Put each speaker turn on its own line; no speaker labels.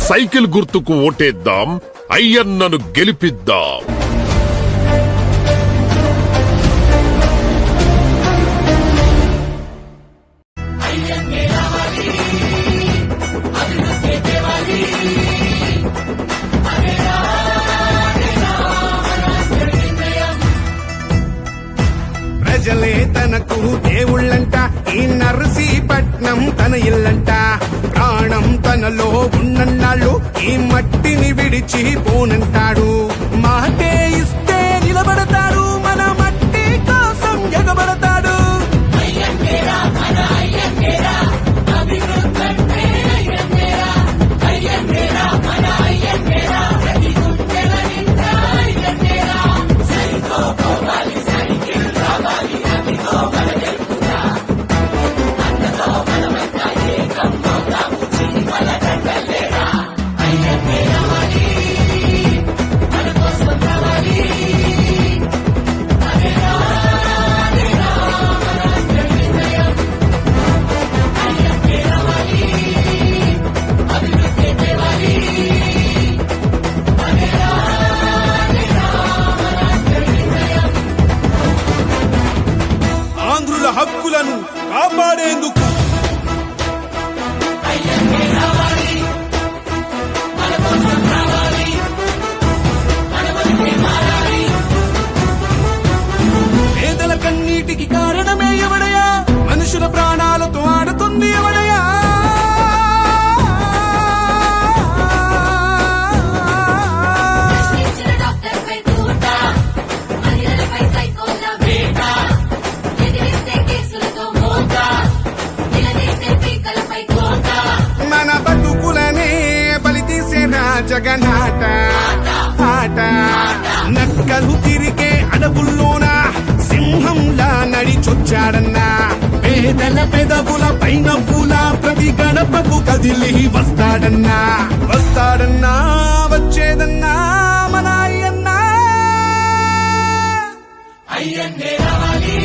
Cycle గుర్తుకు ఓటేద్దాం, అయ్యన్నను గెలిపిద్దాం.
ప్రజలే తనకు దేవుళ్ళంట, ఈ నర్సీపట్నం తన ఇల్లంట. ప్రాణం తనలో ఉన్నన్నాళ్ళు ఈ మట్టిని విడిచి పోనంటాడు. మాటే ఇస్తే నిలబడతాడు, మన మట్టి కోసం ఎగబడతాడు. ఆంధ్రుల హక్కులను కాపాడేందుకు పేదల కన్నీటికి కారణమే ఎవడయా? మనుషుల ప్రాణాలతో ఆడుతుంది ఎవడయా? మన బతుకులనే బలి తీసే రాజగనాట ఆట. నక్కలు తిరిగే అడవుల్లోన సింహంలా నడిచొచ్చాడన్నా. పేదల పెదవుల పైన పూల ప్రతి గడపకు కదిలి వస్తాడన్నా. వస్తాడన్నా, వచ్చేదన్నా మన అయ్యన్నా. అయ్యన్నే రావాలి.